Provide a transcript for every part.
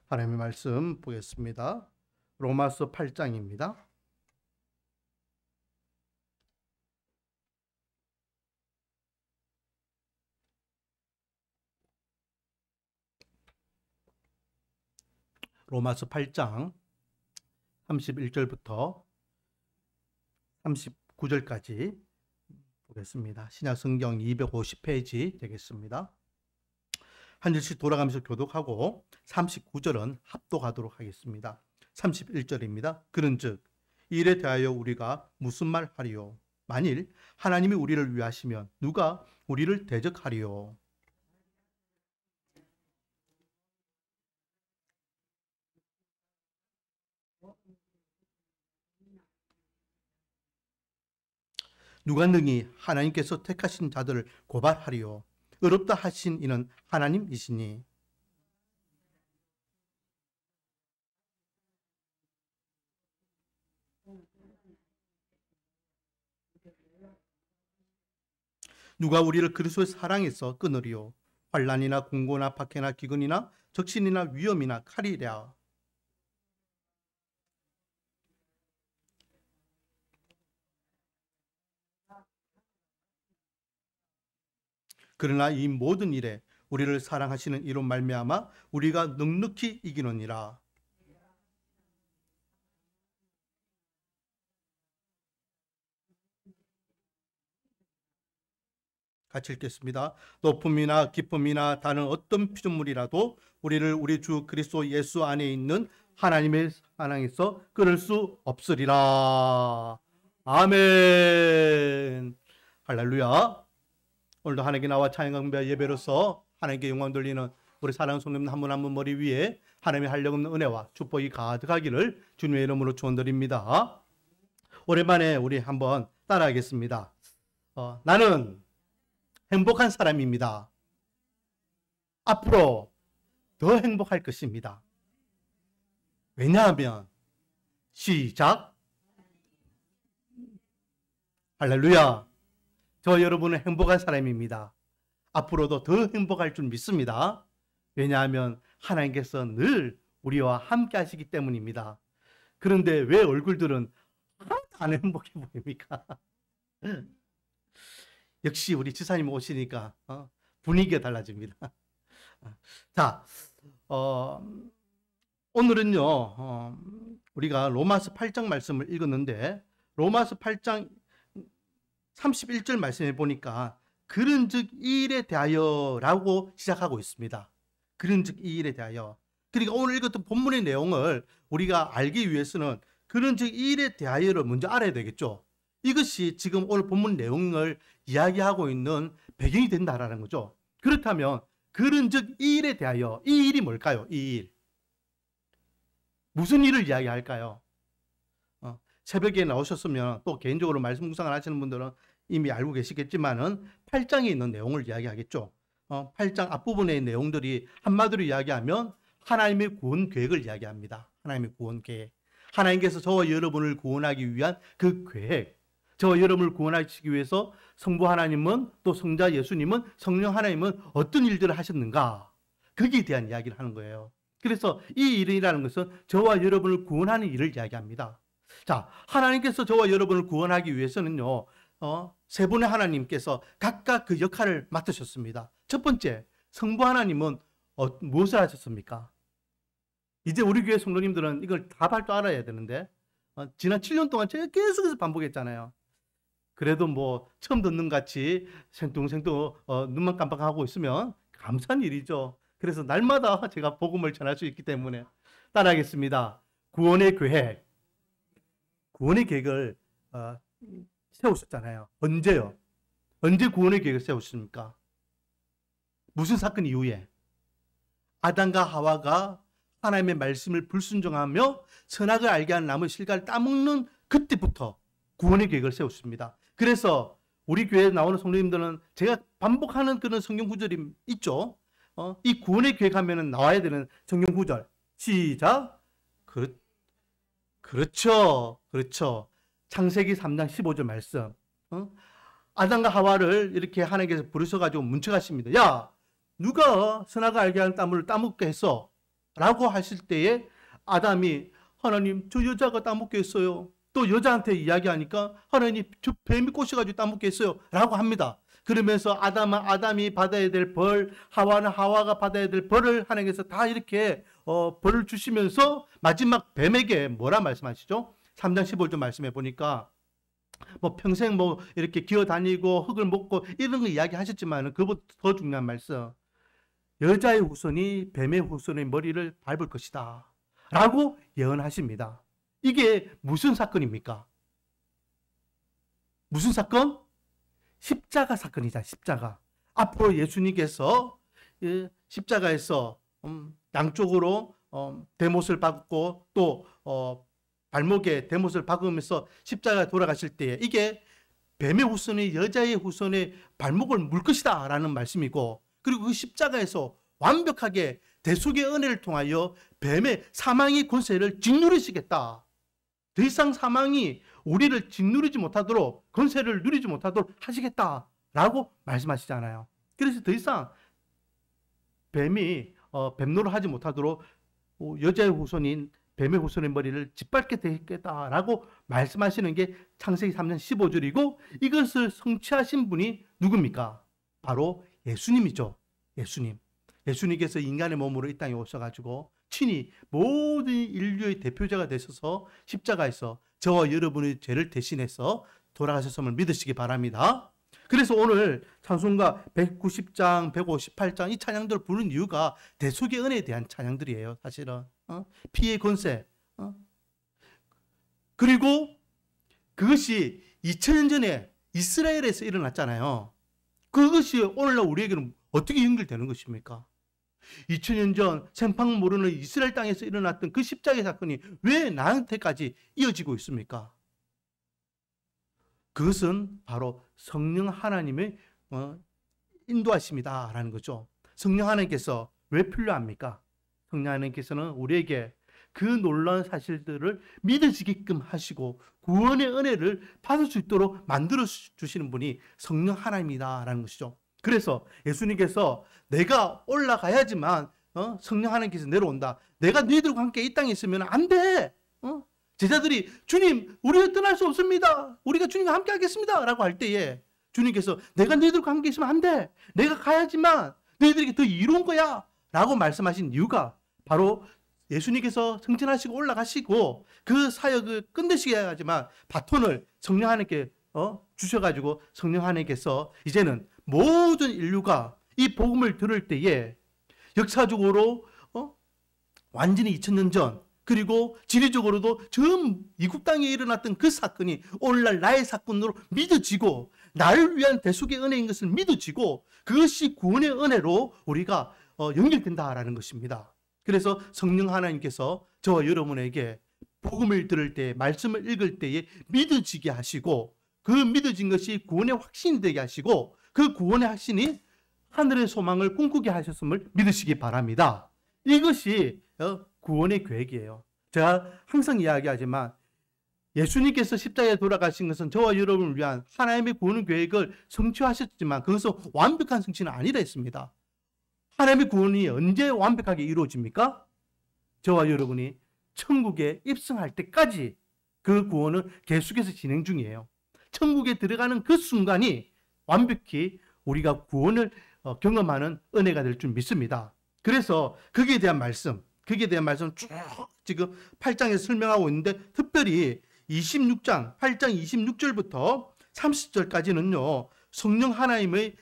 하나님의 말씀 보겠습니다. 로마서 8장입니다. 로마서 8장 31절부터 39절까지 보겠습니다. 신약성경 250페이지 되겠습니다. 한 절씩 돌아가면서 교독하고 39절은 합독하도록 하겠습니다. 31절입니다. 그런즉 이일에 대하여 우리가 무슨 말 하리요? 만일 하나님이 우리를 위하시면 누가 우리를 대적하리요? 누가 능히 하나님께서 택하신 자들을 고발하리요? 의롭다 하신 이는 하나님이시니. 누가 우리를 그리스도의 사랑에서 끊으리요? 환난이나 공고나 박해나 기근이나 적신이나 위험이나 칼이랴. 그러나 이 모든 일에 우리를 사랑하시는 이로 말미암아 우리가 넉넉히 이기노니라. 같이 읽겠습니다. 높음이나 기쁨이나 다른 어떤 피조물이라도 우리를 우리 주 그리스도 예수 안에 있는 하나님의 사랑에서 끊을 수 없으리라. 아멘. 할렐루야. 오늘도 하나님께 나와 찬양과 예배로서 하나님께 영광 돌리는 우리 사랑하는 성도님 한 분 한 분 머리 위에 하나님의 한량없는 은혜와 축복이 가득하기를 주님의 이름으로 축원드립니다. 오랜만에 우리 한번 따라하겠습니다. 나는 행복한 사람입니다. 앞으로 더 행복할 것입니다. 왜냐하면 시작. 할렐루야. 저 여러분은 행복한 사람입니다. 앞으로도 더 행복할 줄 믿습니다. 왜냐하면 하나님께서 늘 우리와 함께 하시기 때문입니다. 그런데 왜 얼굴들은 하나도 안 행복해 보입니까? 역시 우리 지사님 오시니까 분위기가 달라집니다. 자, 오늘은요, 우리가 로마서 8장 말씀을 읽었는데 로마서 8장 31절 말씀해 보니까 그런즉 이 일에 대하여 라고 시작하고 있습니다. 그런즉 이 일에 대하여. 그러니까 오늘 읽었던 본문의 내용을 우리가 알기 위해서는 그런즉 이 일에 대하여를 먼저 알아야 되겠죠. 이것이 지금 오늘 본문 내용을 이야기하고 있는 배경이 된다라는 거죠. 그렇다면 그런즉 이 일에 대하여, 이 일이 뭘까요? 이 일. 무슨 일을 이야기할까요? 새벽에 나오셨으면 또 개인적으로 말씀 묵상을 하시는 분들은 이미 알고 계시겠지만은 8장에 있는 내용을 이야기하겠죠. 8장 앞부분의 내용들이 한마디로 이야기하면 하나님의 구원 계획을 이야기합니다. 하나님의 구원 계획. 하나님께서 저와 여러분을 구원하기 위한 그 계획. 저와 여러분을 구원하시기 위해서 성부 하나님은 또 성자 예수님은 성령 하나님은 어떤 일들을 하셨는가. 거기에 대한 이야기를 하는 거예요. 그래서 이 일이라는 것은 저와 여러분을 구원하는 일을 이야기합니다. 자, 하나님께서 저와 여러분을 구원하기 위해서는요, 세 분의 하나님께서 각각 그 역할을 맡으셨습니다. 첫 번째, 성부 하나님은 무엇을 하셨습니까? 이제 우리 교회 성도님들은 이걸 다 할 줄 알아야 되는데, 지난 7년 동안 제가 계속해서 반복했잖아요. 그래도 뭐 처음 듣는 같이 생뚱생뚱 눈만 깜빡하고 있으면 감사한 일이죠. 그래서 날마다 제가 복음을 전할 수 있기 때문에 따라하겠습니다. 구원의 계획. 구원의 계획을 세우셨잖아요. 언제요? 언제 구원의 계획을 세우셨습니까? 무슨 사건 이후에? 아담과 하와가 하나님의 말씀을 불순종하며 선악을 알게 하는 나무 실과를 따먹는 그때부터 구원의 계획을 세우셨습니다. 그래서 우리 교회에 나오는 성도님들은 제가 반복하는 그런 성경 구절이 있죠. 이 구원의 계획하면 나와야 되는 성경 구절. 시작. 그렇죠. 창세기 3장 15절 말씀. 아담과 하와를 이렇게 하나님께서 부르셔가지고 문책하십니다. 야, 누가 선악을 알게 하는 나무를 따먹게 했어? 라고 하실 때에 아담이 하나님 저 여자가 따먹겠어요. 또 여자한테 이야기하니까 하나님 저 뱀이 꼬셔가지고 따먹겠어요. 라고 합니다. 그러면서 아담이 받아야 될 벌, 하와는 하와가 받아야 될 벌을 하나님께서 다 이렇게 벌을 주시면서 마지막 뱀에게 뭐라 말씀하시죠? 3장 15절 말씀해 보니까 뭐 평생 뭐 이렇게 기어다니고 흙을 먹고 이런 거 이야기하셨지만 그보다 더 중요한 말씀, 여자의 후손이 뱀의 후손의 머리를 밟을 것이다 라고 예언하십니다. 이게 무슨 사건입니까? 무슨 사건? 십자가 사건이다. 십자가. 앞으로 예수님께서 십자가에서 양쪽으로 대못을 박고 또 발목에 대못을 박으면서 십자가에 돌아가실 때 이게 뱀의 후손이 여자의 후손의 발목을 물 것이다 라는 말씀이고, 그리고 그 십자가에서 완벽하게 대속의 은혜를 통하여 뱀의 사망의 권세를 짓누르시겠다. 더 이상 사망이 우리를 짓누르지 못하도록, 권세를 누리지 못하도록 하시겠다라고 말씀하시잖아요. 그래서 더 이상 뱀이 뱀노를 하지 못하도록 여자의 후손인 뱀의 후손의 머리를 짓밟게 되겠다라고 말씀하시는 게 창세기 3장 15절이고, 이것을 성취하신 분이 누굽니까? 바로 예수님이죠. 예수님께서 인간의 몸으로 이 땅에 오셔가지고 친히 모든 인류의 대표자가 되셔서 십자가에서 저와 여러분의 죄를 대신해서 돌아가셨음을 믿으시기 바랍니다. 그래서 오늘 찬송가 190장, 158장 이 찬양들을 부르는 이유가 대속의 은혜에 대한 찬양들이에요. 사실은 피의 권세, 그리고 그것이 2000년 전에 이스라엘에서 일어났잖아요. 그것이 오늘날 우리에게는 어떻게 연결되는 것입니까? 2000년 전 생판 모르는 이스라엘 땅에서 일어났던 그 십자가의 사건이 왜 나한테까지 이어지고 있습니까? 그것은 바로 성령 하나님의 인도하심이다라는 거죠. 성령 하나님께서 왜 필요합니까? 성령 하나님께서는 우리에게 그 놀라운 사실들을 믿어지게끔 하시고 구원의 은혜를 받을 수 있도록 만들어 주시는 분이 성령 하나님이다라는 것이죠. 그래서 예수님께서 내가 올라가야지만 성령 하나님께서 내려온다. 내가 너희들과 함께 이 땅에 있으면 안 돼. 제자들이 주님 우리는 떠날 수 없습니다. 우리가 주님과 함께 하겠습니다. 라고 할 때에 주님께서 내가 너희들과 함께 있으면 안 돼. 내가 가야지만 너희들에게 더 이로운 거야. 라고 말씀하신 이유가 바로 예수님께서 승천하시고 올라가시고 그 사역을 끝내시게 하지만 바톤을 성령 하나님께 주셔가지고 성령 하나님께서 이제는 모든 인류가 이 복음을 들을 때에 역사적으로 완전히 2000년 전, 그리고 지리적으로도 전 이국 땅에 일어났던 그 사건이 오늘날 나의 사건으로 믿어지고 나를 위한 대속의 은혜인 것을 믿어지고 그것이 구원의 은혜로 우리가 연결된다라는 것입니다. 그래서 성령 하나님께서 저와 여러분에게 복음을 들을 때, 말씀을 읽을 때에 믿어지게 하시고 그 믿어진 것이 구원의 확신이 되게 하시고 그 구원의 확신이 하늘의 소망을 꿈꾸게 하셨음을 믿으시기 바랍니다. 이것이 구원의 계획이에요. 제가 항상 이야기하지만 예수님께서 십자가에 돌아가신 것은 저와 여러분을 위한 하나님의 구원 계획을 성취하셨지만 그것은 완벽한 성취는 아니라 했습니다. 하나님의 구원이 언제 완벽하게 이루어집니까? 저와 여러분이 천국에 입성할 때까지 그 구원은 계속해서 진행 중이에요. 천국에 들어가는 그 순간이 완벽히 우리가 구원을 경험하는 은혜가 될 줄 믿습니다. 그래서 거기에 대한 말씀 쭉 지금 8장에서 설명하고 있는데 특별히 26장 8장 26절부터 30절까지는요 성령 하나님의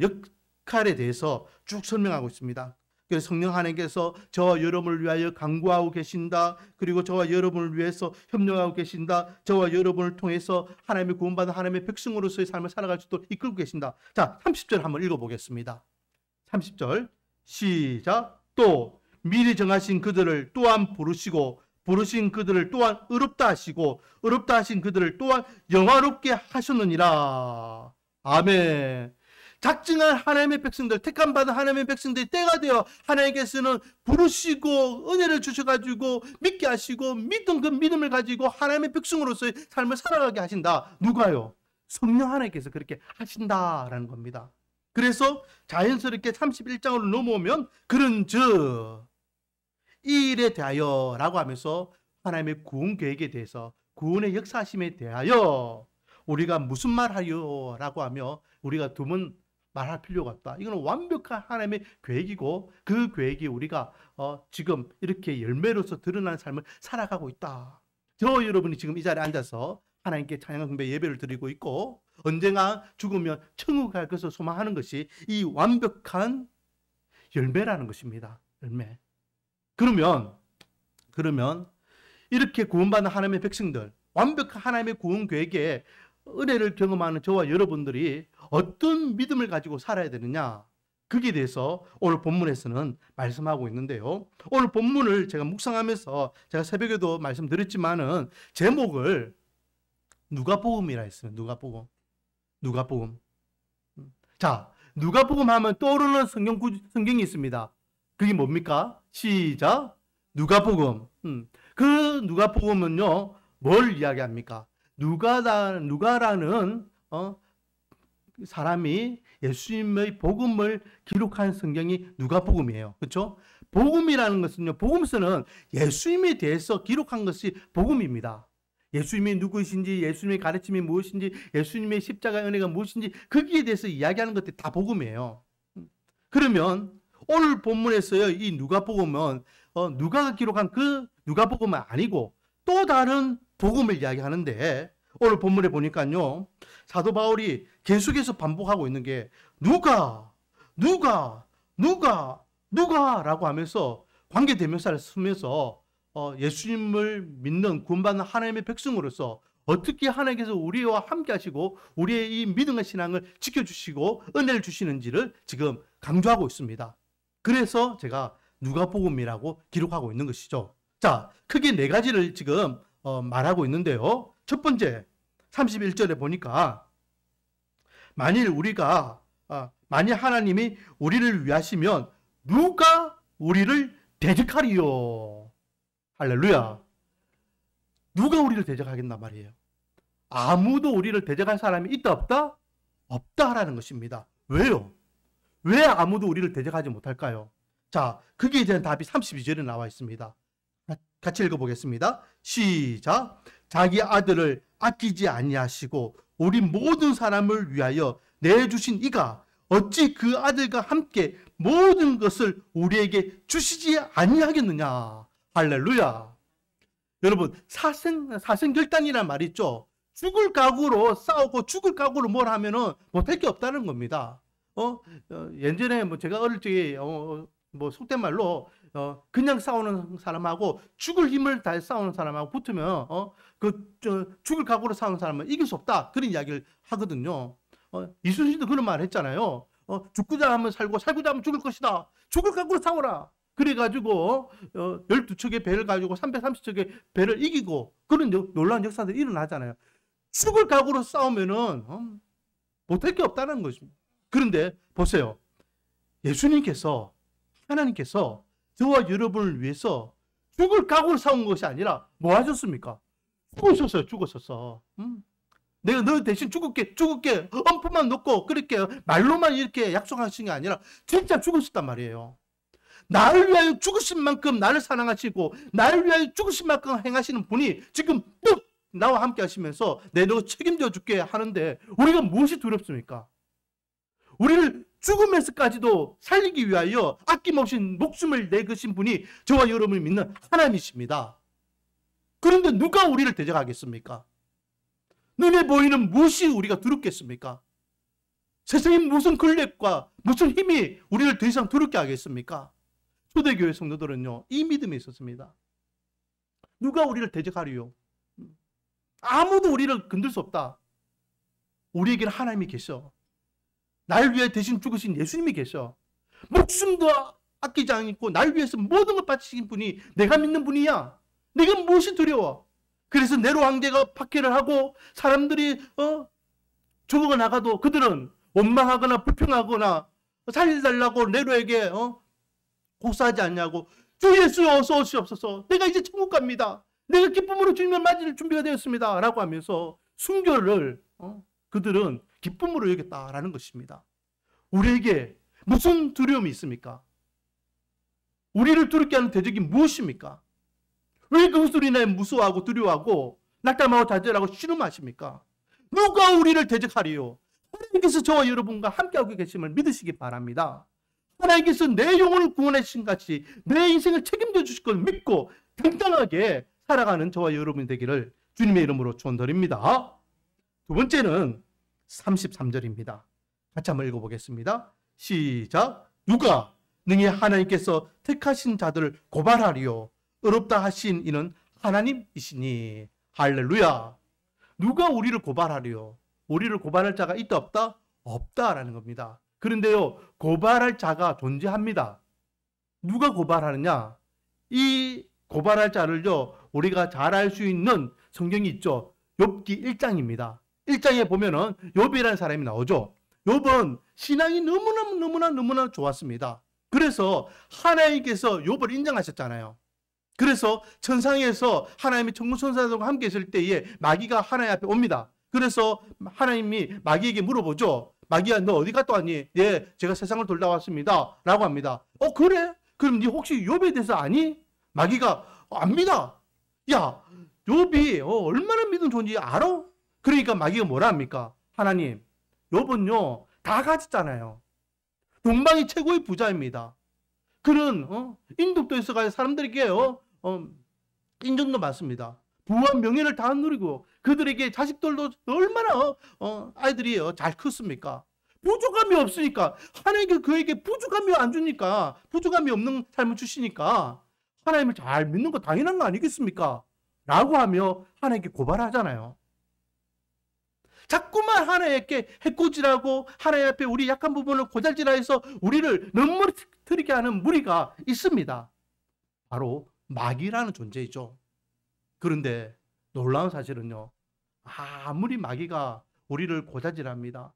역할에 대해서 쭉 설명하고 있습니다. 그래서 성령 하나님께서 저와 여러분을 위하여 간구하고 계신다. 그리고 저와 여러분을 위해서 협력하고 계신다. 저와 여러분을 통해서 하나님의 구원받은 하나님의 백성으로서의 삶을 살아갈 수 있도록 이끌고 계신다. 자, 30절 한번 읽어보겠습니다. 30절 시작. 또 미리 정하신 그들을 또한 부르시고 부르신 그들을 또한 의롭다 하시고 의롭다 하신 그들을 또한 영화롭게 하셨느니라. 아멘. 작정한 하나님의 백성들, 택함받은 하나님의 백성들이 때가 되어 하나님께서는 부르시고 은혜를 주셔가지고 믿게 하시고 믿던 그 믿음을 가지고 하나님의 백성으로서의 삶을 살아가게 하신다. 누가요? 성령 하나님께서 그렇게 하신다라는 겁니다. 그래서 자연스럽게 31장으로 넘어오면 그런즉 이 일에 대하여라고 하면서 하나님의 구원 계획에 대해서, 구원의 역사심에 대하여 우리가 무슨 말하여라고 하며 우리가 두 번 말할 필요가 없다. 이거는 완벽한 하나님의 계획이고 그 계획이 우리가 지금 이렇게 열매로서 드러나는 삶을 살아가고 있다. 저 여러분이 지금 이 자리에 앉아서 하나님께 찬양 숭배 예배를 드리고 있고 언젠가 죽으면 천국 갈 것을 소망하는 것이 이 완벽한 열매라는 것입니다. 열매. 그러면 이렇게 구원받는 하나님의 백성들, 완벽한 하나님의 구원 계획에 은혜를 경험하는 저와 여러분들이 어떤 믿음을 가지고 살아야 되느냐, 거기에 대해서 오늘 본문에서는 말씀하고 있는데요. 오늘 본문을 제가 묵상하면서 제가 새벽에도 말씀드렸지만은 제목을 누가복음이라 했어요. 누가복음. 자, 누가복음 하면 떠오르는 성경이 있습니다. 그게 뭡니까? 시작. 누가복음. 그 누가복음은요, 뭘 이야기합니까? 누가라는 사람이 예수님의 복음을 기록한 성경이 누가복음이에요. 그렇죠? 복음이라는 것은요, 복음서는 예수님에 대해서 기록한 것이 복음입니다. 예수님이 누구이신지, 예수님의 가르침이 무엇인지, 예수님의 십자가의 은혜가 무엇인지 거기에 대해서 이야기하는 것들이 다 복음이에요. 그러면 오늘 본문에서요, 이 누가복음은 누가가 기록한 그 누가복음은 아니고 또 다른 복음을 이야기하는데, 오늘 본문에 보니까요, 사도 바울이 계속해서 반복하고 있는 게 누가라고 하면서 관계대명사를 쓰면서 예수님을 믿는 구원받는 하나님의 백성으로서 어떻게 하나님께서 우리와 함께 하시고 우리의 이 믿음의 신앙을 지켜주시고 은혜를 주시는지를 지금 강조하고 있습니다. 그래서 제가 누가복음이라고 기록하고 있는 것이죠. 자, 크게 네 가지를 지금 말하고 있는데요. 첫 번째, 31절에 보니까 만일 하나님이 우리를 위하시면 누가 우리를 대적하리요. 할렐루야. 누가 우리를 대적하겠나 말이에요. 아무도 우리를 대적할 사람이 있다 없다? 없다라는 것입니다. 왜요? 왜 아무도 우리를 대적하지 못할까요? 자, 거기에 대한 답이 32절에 나와 있습니다. 같이 읽어보겠습니다. 시작. 자기 아들을 아끼지 아니하시고 우리 모든 사람을 위하여 내주신 이가 어찌 그 아들과 함께 모든 것을 우리에게 주시지 아니하겠느냐. 할렐루야. 여러분, 사생결단이란 말 있죠. 죽을 각오로 싸우고 죽을 각오로 뭘 하면은 못할 게 없다는 겁니다. 예전에 제가 어릴 적에 속된 말로 그냥 싸우는 사람하고 죽을 힘을 다해 싸우는 사람하고 붙으면 죽을 각오로 싸우는 사람은 이길 수 없다, 그런 이야기를 하거든요. 이순신도 그런 말 했잖아요. 죽고자 하면 살고 살고자 하면 죽을 것이다. 죽을 각오로 싸워라. 그래가지고 12척의 배를 가지고 330척의 배를 이기고 그런 놀라운 역사들이 일어나잖아요. 죽을 각오로 싸우면은 못할 게 없다는 것입니다. 그런데 보세요. 예수님께서, 하나님께서 저와 여러분을 위해서 죽을 각오로 싸운 것이 아니라 뭐 하셨습니까? 죽었었어요. 내가 너 대신 죽을게 엄포만 놓고 그렇게 말로만 이렇게 약속하신 게 아니라 진짜 죽으셨단 말이에요. 나를 위하여 죽으신 만큼 나를 사랑하시고 나를 위하여 죽으신 만큼 행하시는 분이 지금 뚝 나와 함께 하시면서 너 책임져 줄게 하는데 우리가 무엇이 두렵습니까? 우리를 죽으면서까지도 살리기 위하여 아낌없이 목숨을 내으신 분이 저와 여러분을 믿는 하나님이십니다. 그런데 누가 우리를 대적하겠습니까? 눈에 보이는 무엇이 우리가 두렵겠습니까? 세상에 무슨 권력과 무슨 힘이 우리를 더 이상 두렵게 하겠습니까? 초대교회 성도들은요, 이 믿음이 있었습니다. 누가 우리를 대적하리요? 아무도 우리를 건들 수 없다. 우리에게는 하나님이 계셔. 날 위해 대신 죽으신 예수님이 계셔. 목숨도 아끼지 않고 날 위해서 모든 걸 바치신 분이 내가 믿는 분이야. 내가 무엇이 두려워? 그래서 네로 황제가 박해를 하고 사람들이 죽어가 나가도 그들은 원망하거나 불평하거나 살려달라고 네로에게 고사하지 않냐고. 주 예수 어서 오시옵소서. 내가 이제 천국 갑니다. 내가 기쁨으로 주님을 맞을 준비가 되었습니다. 라고 하면서 순교를 그들은 기쁨으로 여겼다라는 것입니다. 우리에게 무슨 두려움이 있습니까? 우리를 두렵게 하는 대적이 무엇입니까? 왜 그것으로 인하여 무서워하고 두려워하고 낙담하고 좌절하고 신음하십니까? 누가 우리를 대적하리요? 하나님께서 저와 여러분과 함께하고 계심을 믿으시기 바랍니다. 하나님께서 내 영혼을 구원하신 같이 내 인생을 책임져 주실 걸 믿고 당당하게 살아가는 저와 여러분이 되기를 주님의 이름으로 축원드립니다. 두 번째는 33절입니다. 같이 한번 읽어보겠습니다. 시작. 누가 능히 하나님께서 택하신 자들을 고발하리요? 어렵다 하신 이는 하나님이시니. 할렐루야. 누가 우리를 고발하리요? 우리를 고발할 자가 있다 없다? 없다라는 겁니다. 그런데요, 고발할 자가 존재합니다. 누가 고발하느냐? 이 고발할 자를요, 우리가 잘 알 수 있는 성경이 있죠. 욥기 1장입니다. 1장에 보면은 욥이라는 사람이 나오죠. 욥은 신앙이 너무나 좋았습니다. 그래서 하나님께서 욥을 인정하셨잖아요. 그래서 천상에서 하나님이 천군천사들과 함께 있을 때에 마귀가 하나님 앞에 옵니다. 그래서 하나님이 마귀에게 물어보죠. 마귀야, 너 어디 갔다 왔니? 예, 제가 세상을 돌다 왔습니다. 라고 합니다. 그래? 그럼 네 혹시 욥에 대해서 아니? 마귀가 압니다. 야, 욥이 얼마나 믿음 좋은지 알아? 그러니까 마귀가 뭐라 합니까? 하나님, 욥은요 다 가졌잖아요. 동방이 최고의 부자입니다. 그는 인도도에서 사람들에게요 인정도 많습니다. 부와 명예를 다 누리고 그들에게 자식들도 얼마나 아이들이 잘 컸습니까? 부족함이 없으니까 하나님께 그에게 부족함이 안 주니까 부족함이 없는 삶을 주시니까 하나님을 잘 믿는 거 당연한 거 아니겠습니까? 라고 하며 하나님께 고발하잖아요. 자꾸만 하나님께 해코지라고 하나님 앞에 우리 약한 부분을 고잘질하여서 우리를 넘어뜨리게 하는 무리가 있습니다. 바로 마귀라는 존재이죠. 그런데 놀라운 사실은요, 아무리 마귀가 우리를 고자질합니다.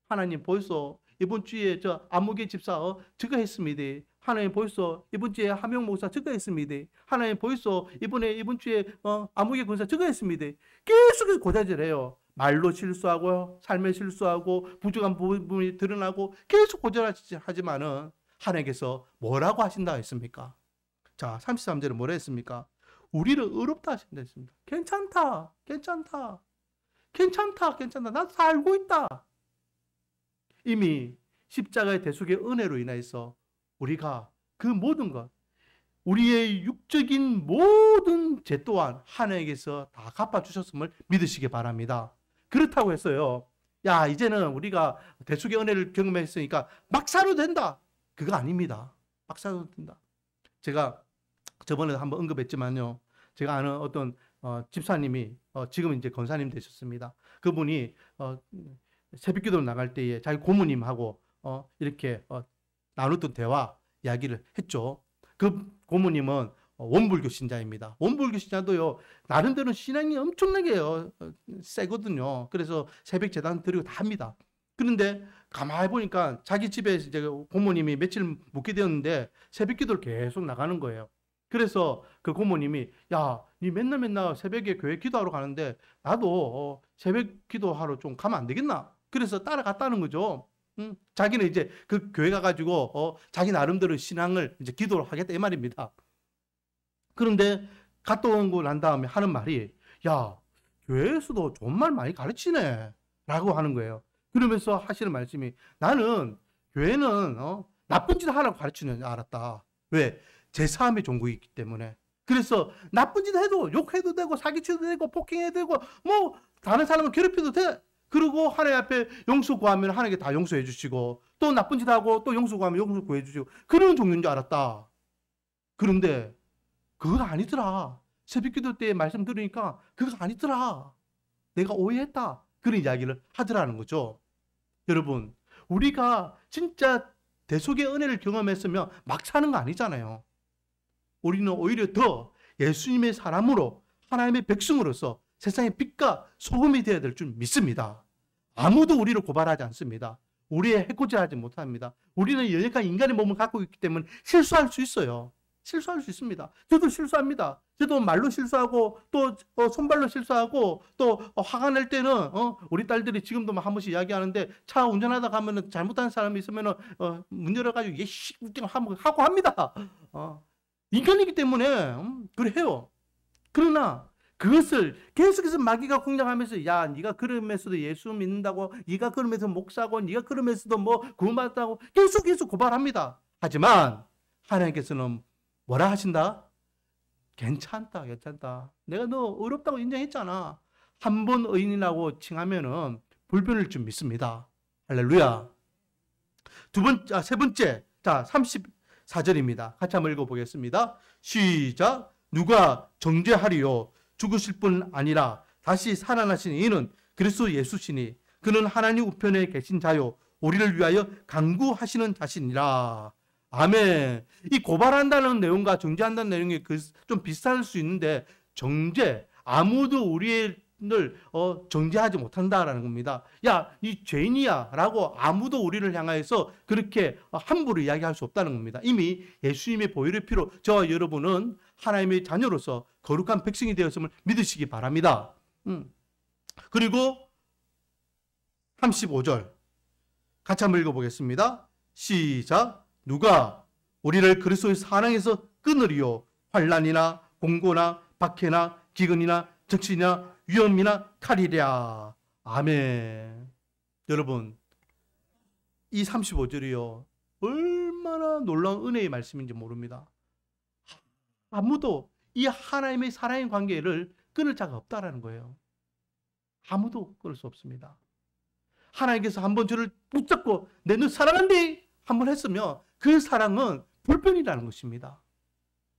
하나님 벌써 이번 주에 저 안목의 집사 저거 했습니다. 하나님 벌써 이번 주에 하명 목사 저거 했습니다. 하나님 벌써 이번 주에 안목의 군사 저거 했습니다. 계속해서 고자질해요. 말로 실수하고 삶에 실수하고 부족한 부분이 드러나고 계속 고절하지만은 하나님께서 뭐라고 하신다 했습니까? 자, 33절에 뭐라 했습니까? 우리를 의롭다 하신다 했습니다. 괜찮다. 나 살고 있다. 이미 십자가의 대속의 은혜로 인해서 우리가 그 모든 것, 우리의 육적인 모든 죄 또한 하나님께서 다 갚아주셨음을 믿으시기 바랍니다. 그렇다고 해서요, 야, 이제는 우리가 대속의 은혜를 경험했으니까 막 살아도 된다. 그거 아닙니다. 막 살아도 된다. 제가 저번에 한번 언급했지만요, 제가 아는 어떤 집사님이 지금 이제 권사님 되셨습니다. 그분이 새벽기도 나갈 때에 자기 고모님하고 이렇게 나눴던 대화 이야기를 했죠. 그 고모님은 원불교 신자입니다. 원불교 신자도요, 나름대로 신앙이 엄청나게 세거든요. 그래서 새벽 재단 드리고 다 합니다. 그런데 가만히 보니까 자기 집에 이제 고모님이 며칠 묵게 되었는데 새벽 기도를 계속 나가는 거예요. 그래서 그 고모님이, 야, 니 맨날 새벽에 교회 기도하러 가는데 나도 새벽 기도하러 좀 가면 안 되겠나? 그래서 따라갔다는 거죠. 자기는 이제 그 교회 가가지고 자기 나름대로 신앙을 이제 기도를 하겠다 이 말입니다. 그런데 갔다 오고 난 다음에 하는 말이, 야, 교회에서도 좋은 말 많이 가르치네 라고 하는 거예요. 그러면서 하시는 말씀이, 나는 교회는 나쁜 짓 하라고 가르치는 줄 알았다. 왜? 제사함의 종국이기 때문에. 그래서 나쁜 짓 해도 욕해도 되고 사기쳐도 되고 폭행해도 되고 뭐 다른 사람을 괴롭혀도 돼. 그리고 하나님 앞에 용서 구하면 하나님께 다 용서해 주시고, 또 나쁜 짓 하고 또 용서 구하면 용서 구해 주시고, 그런 종류인 줄 알았다. 그런데 그거 아니더라. 새벽기도 때 말씀 들으니까 그거 아니더라. 내가 오해했다. 그런 이야기를 하더라는 거죠. 여러분, 우리가 진짜 대속의 은혜를 경험했으면 막 사는 거 아니잖아요. 우리는 오히려 더 예수님의 사람으로, 하나님의 백성으로서 세상의 빛과 소금이 되어야 될 줄 믿습니다. 아무도 우리를 고발하지 않습니다. 우리의 해코지하지 못합니다. 우리는 연약한 인간의 몸을 갖고 있기 때문에 실수할 수 있어요. 실수할 수 있습니다. 저도 실수합니다. 저도 말로 실수하고 또 손발로 실수하고 또 화가 날 때는 우리 딸들이 지금도 한 번씩 이야기하는데 차 운전하다 가면은 잘못한 사람이 있으면은 문 열어가지고 예씨 하고 합니다. 인간이기 때문에 그래요. 그러나 그것을 계속해서 마귀가 공략하면서 야 네가 그러면서도 예수 믿는다고, 네가 그러면서 목사고, 네가 그러면서도 뭐 구원받았다고 계속 고발합니다. 하지만 하나님께서는 뭐라 하신다? 괜찮다. 내가 너 의롭다고 인정했잖아. 한 번 의인이라고 칭하면은 불변일 줄 믿습니다. 할렐루야. 세 번째. 자, 34절입니다. 같이 한번 읽어보겠습니다. 시작. 누가 정죄하리요? 죽으실 뿐 아니라 다시 살아나신 이는 그리스도 예수시니 그는 하나님 우편에 계신 자요 우리를 위하여 간구하시는 자신이라. 아멘. 이 고발한다는 내용과 정죄한다는 내용이 좀 비슷할 수 있는데, 정죄, 아무도 우리를 정죄하지 못한다라는 겁니다. 야, 이 죄인이야 라고 아무도 우리를 향하여서 그렇게 함부로 이야기할 수 없다는 겁니다. 이미 예수님의 보혈의 피로 저와 여러분은 하나님의 자녀로서 거룩한 백성이 되었음을 믿으시기 바랍니다. 그리고 35절 같이 한번 읽어보겠습니다. 시작. 누가 우리를 그리스도의 사랑에서 끊으리요? 환난이나 공고나 박해나 기근이나 적신이나 위험이나 칼이랴. 아멘. 여러분, 이 35절이요 얼마나 놀라운 은혜의 말씀인지 모릅니다. 아무도 이 하나님의 사랑의 관계를 끊을 자가 없다라는 거예요. 아무도 끊을 수 없습니다. 하나님께서 한번 저를 붙잡고 내 너 사랑한대 한번 했으면 그 사랑은 불변이라는 것입니다.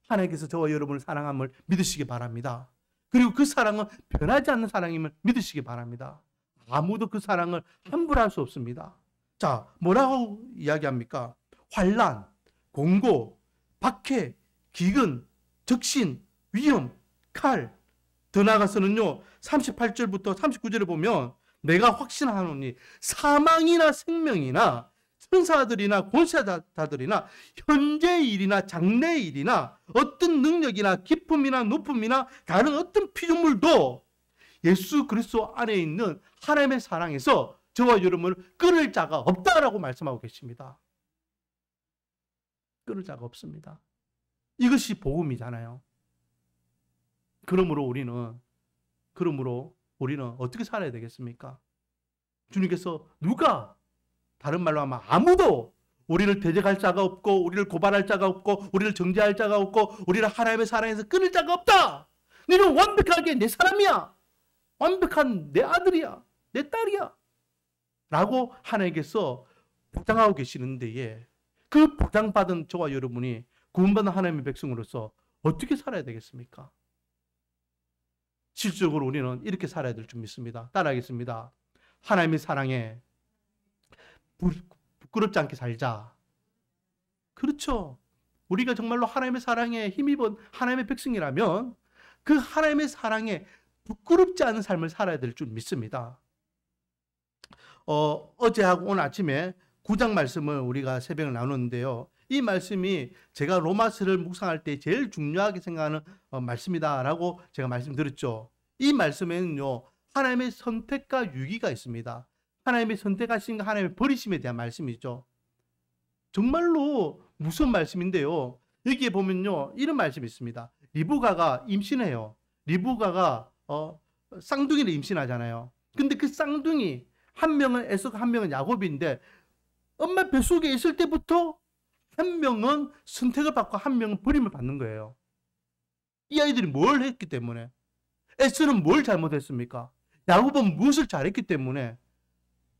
하나님께서 저와 여러분을 사랑함을 믿으시기 바랍니다. 그리고 그 사랑은 변하지 않는 사랑임을 믿으시기 바랍니다. 아무도 그 사랑을 함부로 할 수 없습니다. 자, 뭐라고 이야기합니까? 환난, 공고, 박해, 기근, 적신, 위험, 칼. 더 나아가서는요 38절부터 39절에 보면 내가 확신하노니 사망이나 생명이나 천사들이나 권세자들이나 현재의 일이나 장래의 일이나 어떤 능력이나 기쁨이나 높음이나 다른 어떤 피조물도 예수 그리스도 안에 있는 하나님의 사랑에서 저와 여러분을 끊을 자가 없다라고 말씀하고 계십니다. 끊을 자가 없습니다. 이것이 복음이잖아요. 그러므로 우리는 어떻게 살아야 되겠습니까? 주님께서 누가, 다른 말로 하면 아무도 우리를 대적할 자가 없고 우리를 고발할 자가 없고 우리를 정죄할 자가 없고 우리를 하나님의 사랑에서 끊을 자가 없다. 너는 완벽하게 내 사람이야. 완벽한 내 아들이야. 내 딸이야. 라고 하나님께서 보장하고 계시는 데에 그 보장받은 저와 여러분이 구원받은 하나님의 백성으로서 어떻게 살아야 되겠습니까? 실질적으로 우리는 이렇게 살아야 될 줄 믿습니다. 따라하겠습니다. 하나님의 사랑에 부끄럽지 않게 살자. 그렇죠. 우리가 정말로 하나님의 사랑에 힘입은 하나님의 백성이라면 그 하나님의 사랑에 부끄럽지 않은 삶을 살아야 될 줄 믿습니다. 어제하고 오늘 아침에 9장 말씀을 우리가 새벽에 나눴는데요. 이 말씀이 제가 로마서를 묵상할 때 제일 중요하게 생각하는 말씀이다라고 제가 말씀드렸죠. 이 말씀에는요 하나님의 선택과 유기가 있습니다. 하나님의 선택하신 하나님의 버리심에 대한 말씀이죠. 정말로 무슨 말씀인데요. 여기에 보면요 이런 말씀이 있습니다. 리브가가 임신해요. 리브가가 쌍둥이를 임신하잖아요. 근데 그 쌍둥이 한 명은 에서가 한 명은 야곱인데 엄마 뱃속에 있을 때부터 한 명은 선택을 받고 한 명은 버림을 받는 거예요. 이 아이들이 뭘 했기 때문에? 에서는 뭘 잘못했습니까? 야곱은 무엇을 잘했기 때문에?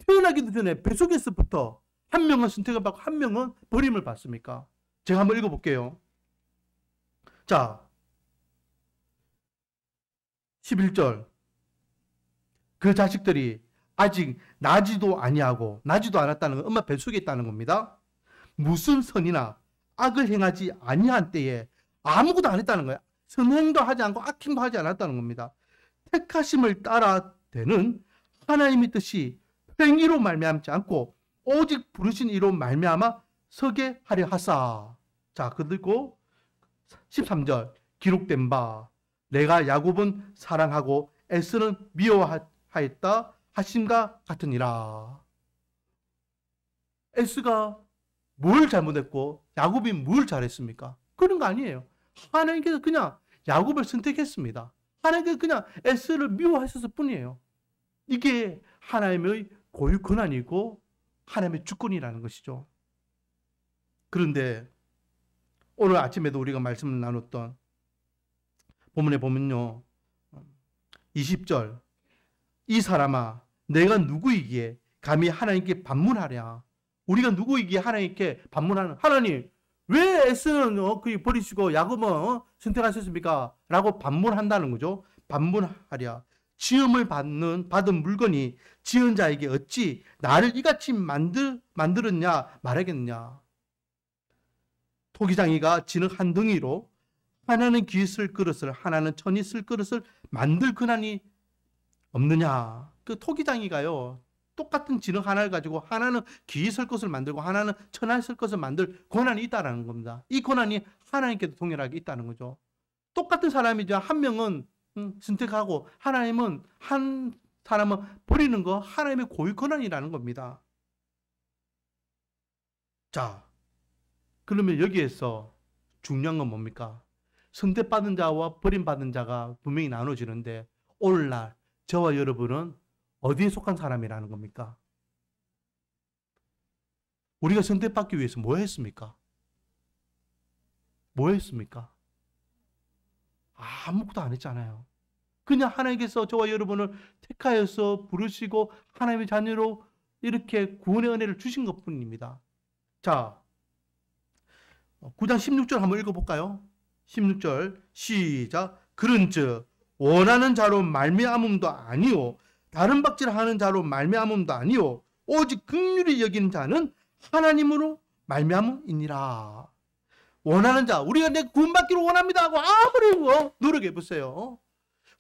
태어나기도 전에 뱃속에서부터 한 명은 선택을 받고 한 명은 버림을 받습니까? 제가 한번 읽어볼게요. 자, 11절. 그 자식들이 아직 나지도 않았다는 건 엄마 뱃속에 있다는 겁니다. 무슨 선이나 악을 행하지 아니한 때에 아무것도 안 했다는 거예요. 선행도 하지 않고 악행도 하지 않았다는 겁니다. 택하심을 따라 되는 하나님의 뜻이 행위로 말미암지 않고 오직 부르신 이로 말미암아 서게 하려 하사. 자, 그리고 13절 기록된 바 내가 야곱은 사랑하고 에서는 미워하였다 하심과 같으니라. 에스가 뭘 잘못했고 야곱이 뭘 잘했습니까? 그런 거 아니에요. 하나님께서 그냥 야곱을 선택했습니다. 하나님께서 그냥 에스를 미워하셨을 뿐이에요. 이게 하나님의 고유 권한이고 하나님의 주권이라는 것이죠. 그런데 오늘 아침에도 우리가 말씀을 나눴던 본문에 보면요, 20절 이 사람아 내가 누구이기에 감히 하나님께 반문하랴. 우리가 누구이기에 하나님께 반문하는, 하나님 왜 에스는 버리시고 야곱은 선택하셨습니까? 라고 반문한다는 거죠. 반문하랴. 지음을 받은 물건이 지은 자에게 어찌 나를 이같이 만들었냐 말하겠느냐. 토기장이가 지는 한 덩이로 하나는 귀 쓸 그릇을 하나는 천이 쓸 그릇을 만들 권한이 없느냐. 그 토기장이가요, 똑같은 진흙 하나를 가지고 하나는 귀 쓸 것을 만들고 하나는 천을 쓸 것을 만들 권한이 있다는 겁니다. 이 권한이 하나님께도 동일하게 있다는 거죠. 똑같은 사람이죠. 한 명은 선택하고 하나님은 한 사람은 버리는 거 하나님의 고유 권한이라는 겁니다. 자, 그러면 여기에서 중요한 건 뭡니까? 선택받은 자와 버림받은 자가 분명히 나눠지는데 오늘날 저와 여러분은 어디에 속한 사람이라는 겁니까? 우리가 선택받기 위해서 뭐 했습니까? 뭐 했습니까? 아무것도 안 했잖아요. 그냥 하나님께서 저와 여러분을 택하여서 부르시고 하나님의 자녀로 이렇게 구원의 은혜를 주신 것뿐입니다. 자, 9장 16절 한번 읽어볼까요? 16절 시작. 그런즉 원하는 자로 말미암음도 아니요 다른 박질하는 자로 말미암음도 아니요 오직 긍휼히 여기는 자는 하나님으로 말미암음이니라. 원하는 자, 우리가 내 구원받기를 원합니다 하고 아무리 노력해보세요.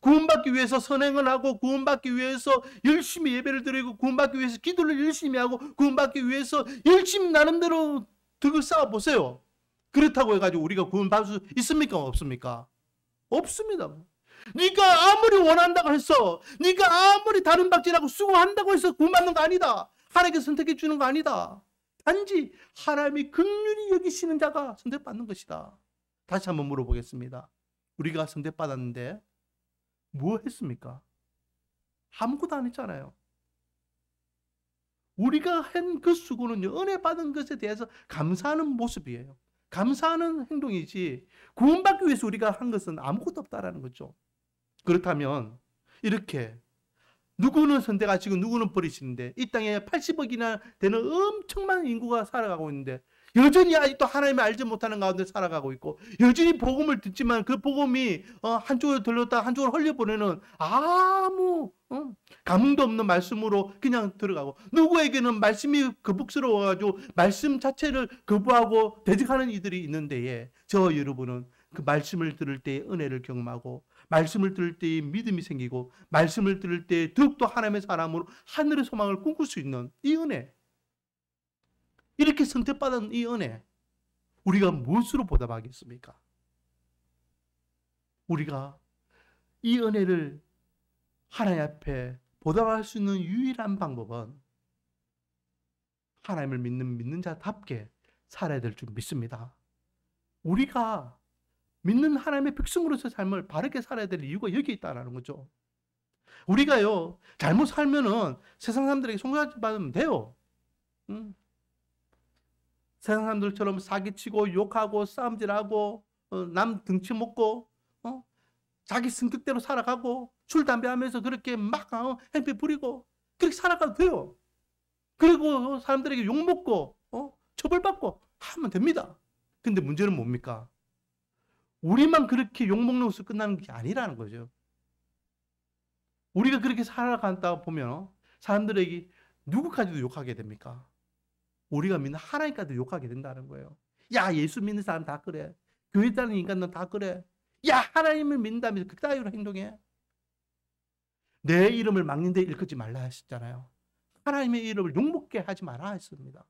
구원받기 위해서 선행을 하고 구원받기 위해서 열심히 예배를 드리고 구원받기 위해서 기도를 열심히 하고 구원받기 위해서 열심히 나름대로 덕을 쌓아보세요. 그렇다고 해가지고 우리가 구원받을 수 있습니까? 없습니까? 없습니다. 네가 아무리 원한다고 해서 네가 아무리 다른 박질하고 수고한다고 해서 구원받는 거 아니다. 하나님께서 선택해 주는 거 아니다. 단지 하나님이 긍휼히 여기시는 자가 선택받는 것이다. 다시 한번 물어보겠습니다. 우리가 선택받았는데 뭐 했습니까? 아무것도 안 했잖아요. 우리가 한 그 수고는요, 은혜 받은 것에 대해서 감사하는 모습이에요. 감사하는 행동이지 구원받기 위해서 우리가 한 것은 아무것도 없다라는 거죠. 그렇다면 이렇게 누구는 선택하시고 누구는 버리시는데 이 땅에 80억이나 되는 엄청 많은 인구가 살아가고 있는데 여전히 아직도 하나님을 알지 못하는 가운데 살아가고 있고 여전히 복음을 듣지만 그 복음이 한쪽으로 들렸다 한쪽으로 흘려보내는 아무 감흥도 없는 말씀으로 그냥 들어가고 누구에게는 말씀이 거북스러워가지고 말씀 자체를 거부하고 대적하는 이들이 있는데 저 여러분은 그 말씀을 들을 때 은혜를 경험하고 말씀을 들을 때 믿음이 생기고 말씀을 들을 때 더욱더 하나님의 사람으로 하늘의 소망을 꿈꿀 수 있는 이 은혜, 이렇게 선택받은 이 은혜 우리가 무엇으로 보답하겠습니까? 우리가 이 은혜를 하나님 앞에 보답할 수 있는 유일한 방법은 하나님을 믿는 자답게 살아야 될 줄 믿습니다. 우리가 믿는 하나님의 백성으로서 삶을 바르게 살아야 될 이유가 여기 있다는 거죠. 우리가요 잘못 살면은 세상 사람들에게 송사하지 받으면 돼요. 세상 사람들처럼 사기치고 욕하고 싸움질하고 남 등치 먹고 자기 성격대로 살아가고 술 담배 하면서 그렇게 막 행패 부리고 그렇게 살아가도 돼요. 그리고 사람들에게 욕먹고 처벌받고 하면 됩니다. 근데 문제는 뭡니까? 우리만 그렇게 욕먹는 것으로 끝나는 게 아니라는 거죠. 우리가 그렇게 살아간다 보면 사람들에게 누구까지도 욕하게 됩니까? 우리가 믿는 하나님까지도 욕하게 된다는 거예요. 야, 예수 믿는 사람 다 그래. 교회 다니는 인간은 다 그래. 야, 하나님을 믿는다면서 그 따위로 행동해. 내 이름을 막는 데 일컫지 말라 하셨잖아요. 하나님의 이름을 욕먹게 하지 마라 했습니다.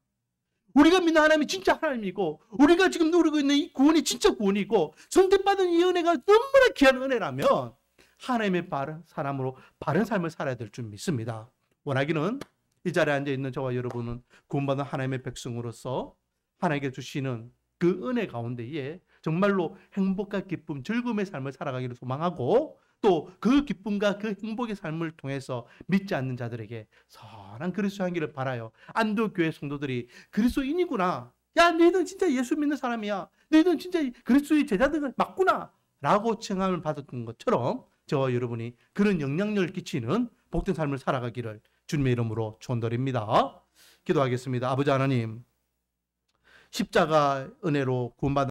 우리가 믿는 하나님이 진짜 하나님이고 우리가 지금 누리고 있는 이 구원이 진짜 구원이고 선택받은 이 은혜가 너무나 귀한 은혜라면 하나님의 바른 사람으로 바른 삶을 살아야 될 줄 믿습니다. 원하기는 이 자리에 앉아있는 저와 여러분은 구원받은 하나님의 백성으로서 하나님께 주시는 그 은혜 가운데에 정말로 행복과 기쁨, 즐거움의 삶을 살아가기를 소망하고 또 그 기쁨과 그 행복의 삶을 통해서 믿지 않는 자들에게 선한 그리스도의 향기를 바라요. 안도교회 성도들이 그리스도인이구나. 야, 너희들 진짜 예수 믿는 사람이야. 너희들 진짜 그리스도의 제자들 맞구나. 라고 칭함을 받았던 것처럼 저와 여러분이 그런 영향력을 끼치는 복된 삶을 살아가기를 주님의 이름으로 축원드립니다. 기도하겠습니다. 아버지 하나님, 십자가 은혜로 구원받은